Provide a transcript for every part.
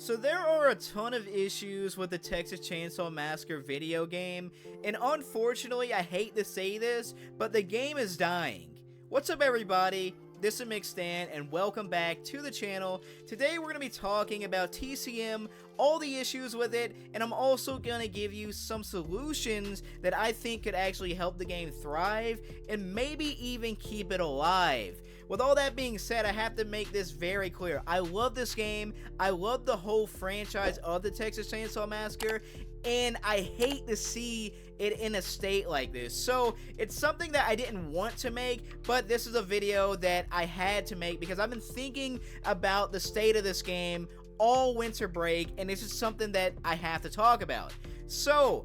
So there are a ton of issues with the Texas Chainsaw Massacre video game, and unfortunately, I hate to say this, but the game is dying. What's up, everybody? This is McStan, and welcome back to the channel. Today we're going to be talking about TCM, all the issues with it, and I'm also going to give you some solutions that I think could actually help the game thrive, and maybe even keep it alive. With all that being said, I have to make this very clear. I love this game, I love the whole franchise of the Texas Chainsaw Massacre, and I hate to see it in a state like this. So it's something that I didn't want to make, but this is a video that I had to make because I've been thinking about the state of this game all winter break, and this is something that I have to talk about. So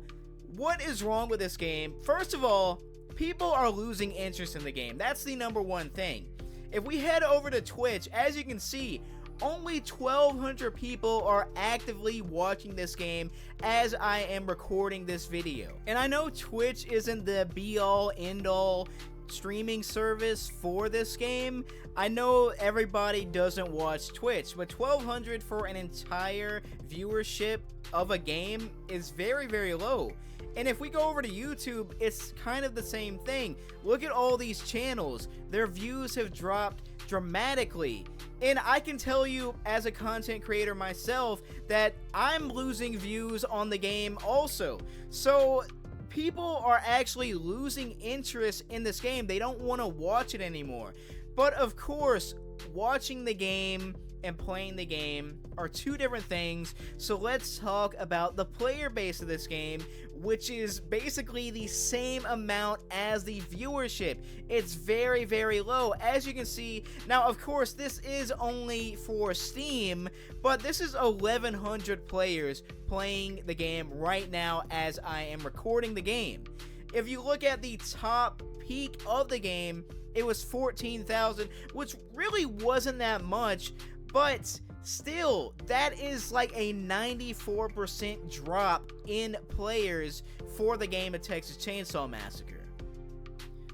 what is wrong with this game? First of all, people are losing interest in the game. That's the number one thing. If we head over to Twitch, as you can see, only 1,200 people are actively watching this game as I am recording this video. And I know Twitch isn't the be-all, end-all streaming service for this game. I know everybody doesn't watch Twitch, but 1,200 for an entire viewership of a game is very, very low. And if we go over to YouTube, it's kind of the same thing. Look at all these channels. Their views have dropped dramatically. And I can tell you, as a content creator myself, that I'm losing views on the game also. So people are actually losing interest in this game. They don't want to watch it anymore. But of course, watching the game and playing the game are two different things. So let's talk about the player base of this game, which is basically the same amount as the viewership. It's very, very low, as you can see. Now, of course, this is only for Steam, but this is 1,100 players playing the game right now as I am recording the game. If you look at the top peak of the game, it was 14,000, which really wasn't that much, but still, that is like a 94% drop in players for the game of Texas Chainsaw Massacre.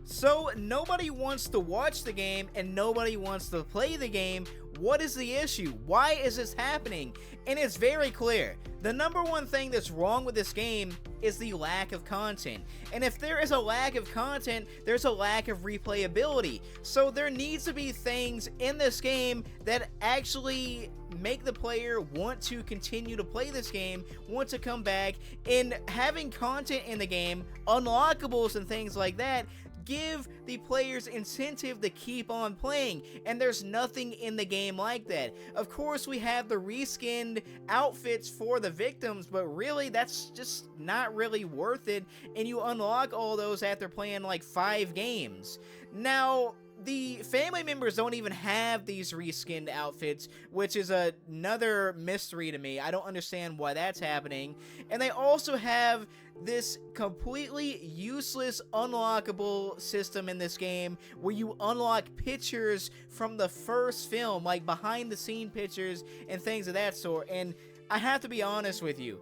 So nobody wants to watch the game and nobody wants to play the game. What is the issue? Why is this happening? And it's very clear. The number one thing that's wrong with this game is the lack of content. And if there is a lack of content, there's a lack of replayability. So there needs to be things in this game that actually make the player want to continue to play this game, want to come back, and having content in the game, unlockables and things like that, give the players incentive to keep on playing, and there's nothing in the game like that. Of course, we have the reskinned outfits for the victims, but really, that's just not really worth it, and you unlock all those after playing like 5 games. Now, the family members don't even have these reskinned outfits, which is another mystery to me. I don't understand why that's happening. And they also have this completely useless unlockable system in this game where you unlock pictures from the first film, like behind the scene pictures and things of that sort. And I have to be honest with you,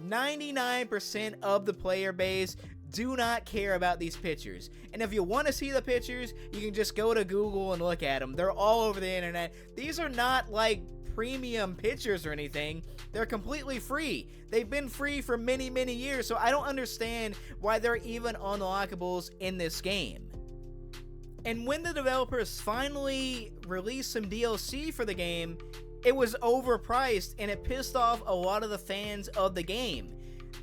99% of the player base do not care about these pictures. And if you want to see the pictures, you can just go to Google and look at them. They're all over the internet. These are not like premium pictures or anything. They're completely free. They've been free for many, many years, so I don't understand why they're even unlockables in this game. And when the developers finally released some DLC for the game, it was overpriced and it pissed off a lot of the fans of the game.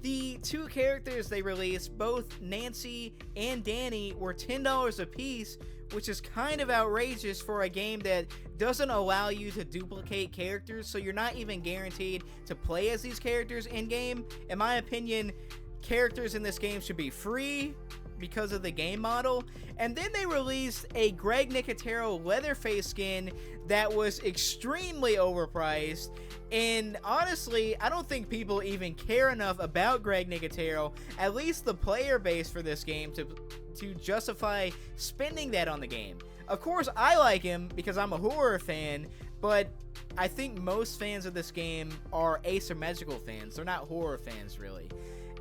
The 2 characters they released, both Nancy and Danny, were $10 a piece, which is kind of outrageous for a game that doesn't allow you to duplicate characters, so you're not even guaranteed to play as these characters in-game. In my opinion, characters in this game should be free because of the game model. And then they released a Greg Nicotero Leatherface skin that was extremely overpriced, and honestly, I don't think people even care enough about Greg Nicotero, at least the player base for this game, to justify spending that on the game. Of course, I like him because I'm a horror fan, but I think most fans of this game are asymmetrical fans. They're not horror fans, really.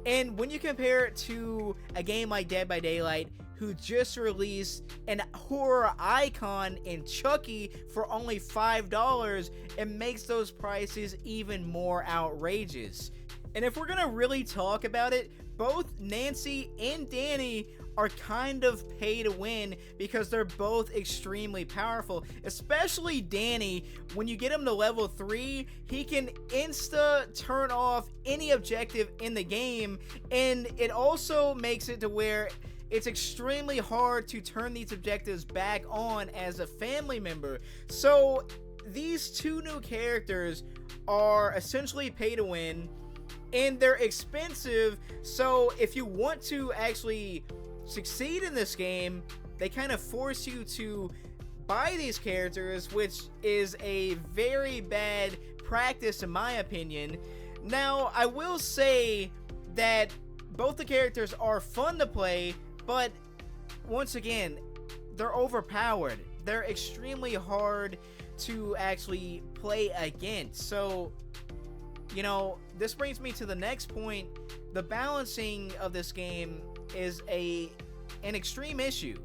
And when you compare it to a game like Dead by Daylight, who just released an horror icon in Chucky for only $5, it makes those prices even more outrageous. And if we're gonna really talk about it, both Nancy and Danny are kind of pay to win because they're both extremely powerful. Especially Danny, when you get him to level 3, he can insta turn off any objective in the game, and it also makes it to where it's extremely hard to turn these objectives back on as a family member. So these two new characters are essentially pay to win, and they're expensive, so if you want to actually succeed in this game, they kind of force you to buy these characters, which is a very bad practice in my opinion. Now, I will say that both the characters are fun to play, but once again, they're overpowered. They're extremely hard to actually play against. So, you know, this brings me to the next point. The balancing of this game is an extreme issue.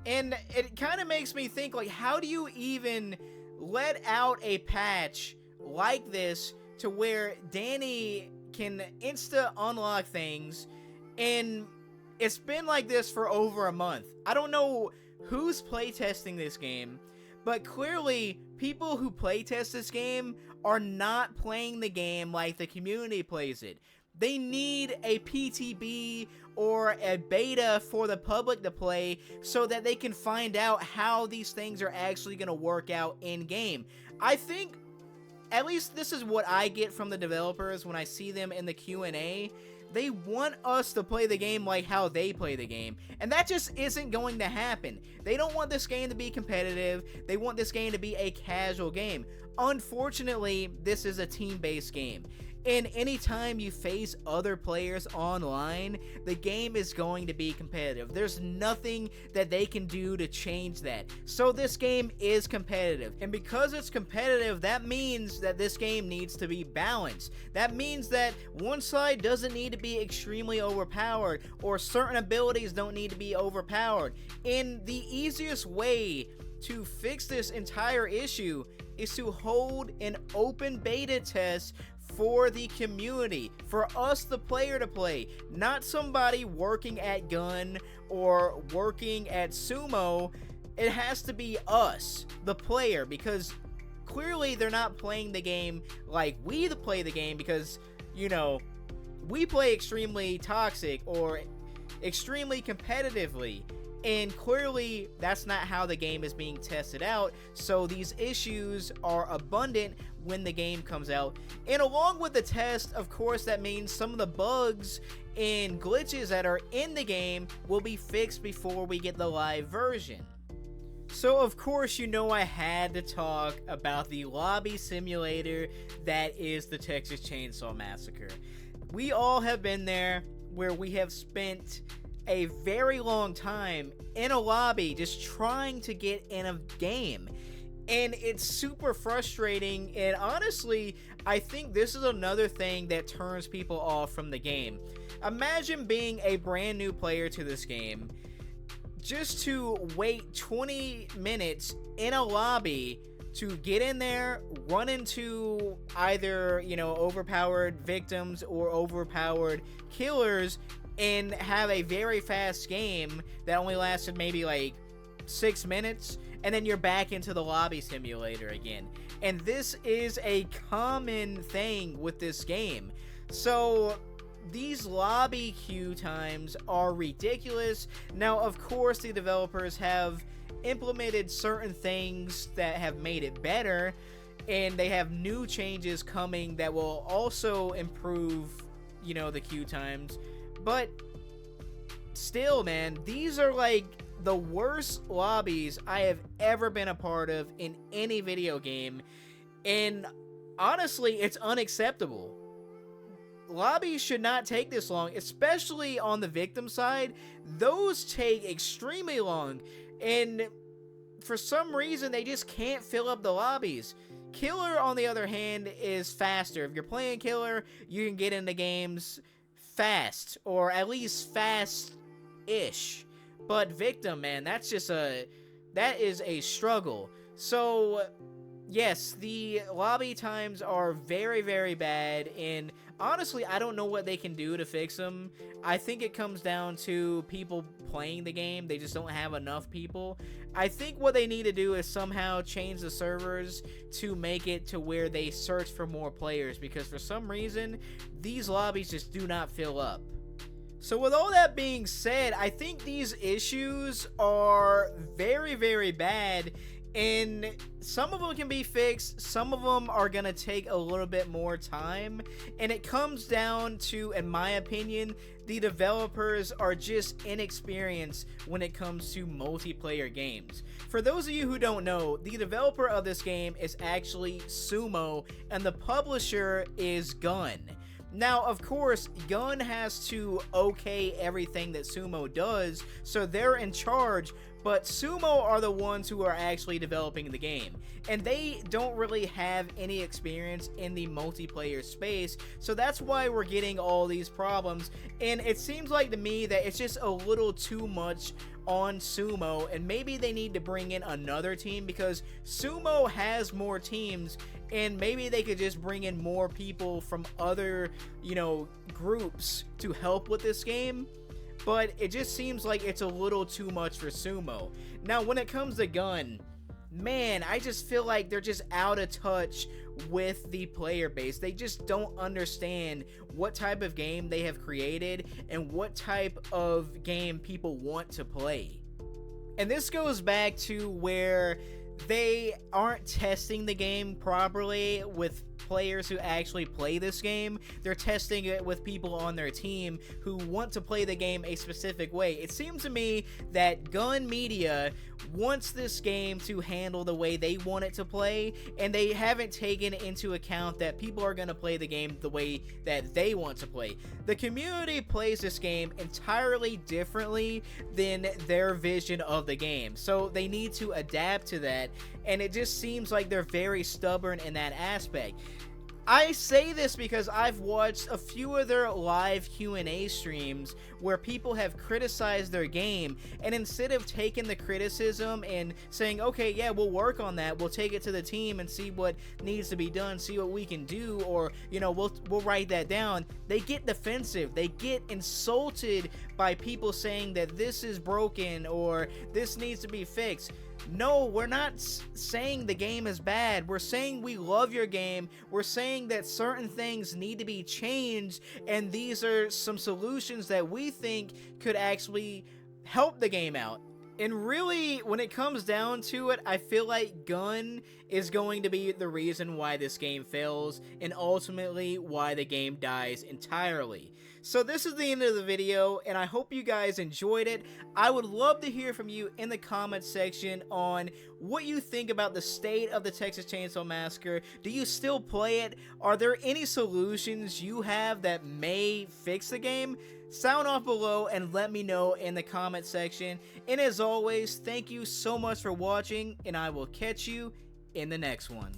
And it kind of makes me think, like, how do you even let out a patch like this to where Danny can insta unlock things, and it's been like this for over a month. I don't know who's playtesting this game, but clearly people who playtest this game are not playing the game like the community plays it. They need a PTB or a beta for the public to play so that they can find out how these things are actually going to work out in game. I think, at least this is what I get from the developers when I see them in the Q&A. They want us to play the game like how they play the game, and that just isn't going to happen. They don't want this game to be competitive. They want this game to be a casual game. Unfortunately, this is a team-based game, and anytime you face other players online, the game is going to be competitive. There's nothing that they can do to change that. So this game is competitive, and because it's competitive, that means that this game needs to be balanced. That means that one side doesn't need to be extremely overpowered, or certain abilities don't need to be overpowered. And the easiest way to fix this entire issue is to hold an open beta test for the community, for us, the player, to play. Not somebody working at Gun or working at Sumo. It has to be us, the player, because clearly they're not playing the game like we play the game, because, you know, we play extremely toxic or extremely competitively. And clearly, that's not how the game is being tested out, so these issues are abundant when the game comes out. And along with the test, of course, that means some of the bugs and glitches that are in the game will be fixed before we get the live version. So, of course, you know I had to talk about the lobby simulator that is the Texas Chainsaw Massacre. We all have been there, where we have spent a very long time in a lobby just trying to get in a game, and it's super frustrating. And honestly, I think this is another thing that turns people off from the game. Imagine being a brand new player to this game, just to wait 20 minutes in a lobby to get in there, run into either, you know, overpowered victims or overpowered killers, and have a very fast game that only lasted maybe like 6 minutes, and then you're back into the lobby simulator again. And this is a common thing with this game. So these lobby queue times are ridiculous. Now, of course, the developers have implemented certain things that have made it better, and they have new changes coming that will also improve, you know, the queue times. But still, man, these are like the worst lobbies I have ever been a part of in any video game. And honestly, it's unacceptable. Lobbies should not take this long, especially on the victim side. Those take extremely long, and for some reason, they just can't fill up the lobbies. Killer, on the other hand, is faster. If you're playing Killer, you can get into games fast, or at least fast-ish. But Victim, man, that is a struggle. So yes, the lobby times are very, very bad, and honestly, I don't know what they can do to fix them. I think it comes down to people playing the game. They just don't have enough people. I think what they need to do is somehow change the servers to make it to where they search for more players, because for some reason, these lobbies just do not fill up. So with all that being said, I think these issues are very, very bad, and some of them can be fixed, some of them are going to take a little bit more time, and it comes down to, in my opinion, the developers are just inexperienced when it comes to multiplayer games. For those of you who don't know, the developer of this game is actually Sumo, and the publisher is Gun. Now, of course, Gun has to okay everything that Sumo does, so they're in charge, but Sumo are the ones who are actually developing the game, and they don't really have any experience in the multiplayer space, so that's why we're getting all these problems, and it seems like to me that it's just a little too much on Sumo, and maybe they need to bring in another team, because Sumo has more teams, and maybe they could just bring in more people from other, groups to help with this game. But it just seems like it's a little too much for Sumo. Now, when it comes to Gun, man, I just feel like they're just out of touch with the player base. They just don't understand what type of game they have created and what type of game people want to play. And this goes back to where they aren't testing the game properly with players who actually play this game. They're testing it with people on their team who want to play the game a specific way. It seems to me that Gun Media wants this game to handle the way they want it to play, and they haven't taken into account that people are going to play the game the way that they want to play. The community plays this game entirely differently than their vision of the game, so they need to adapt to that, and it just seems like they're very stubborn in that aspect. I say this because I've watched a few of their live Q&A streams where people have criticized their game, and instead of taking the criticism and saying, okay, yeah, we'll work on that, we'll take it to the team and see what needs to be done, see what we can do, or, we'll write that down, they get defensive, they get insulted by people saying that this is broken or this needs to be fixed. No, we're not saying the game is bad. We're saying we love your game. We're saying that certain things need to be changed, and these are some solutions that we think could actually help the game out. And really, when it comes down to it, I feel like Gun is going to be the reason why this game fails, and ultimately why the game dies entirely. So this is the end of the video, and I hope you guys enjoyed it. I would love to hear from you in the comments section on what you think about the state of the Texas Chainsaw Massacre. Do you still play it? Are there any solutions you have that may fix the game? Sound off below and let me know in the comment section. And as always, thank you so much for watching, and I will catch you in the next one.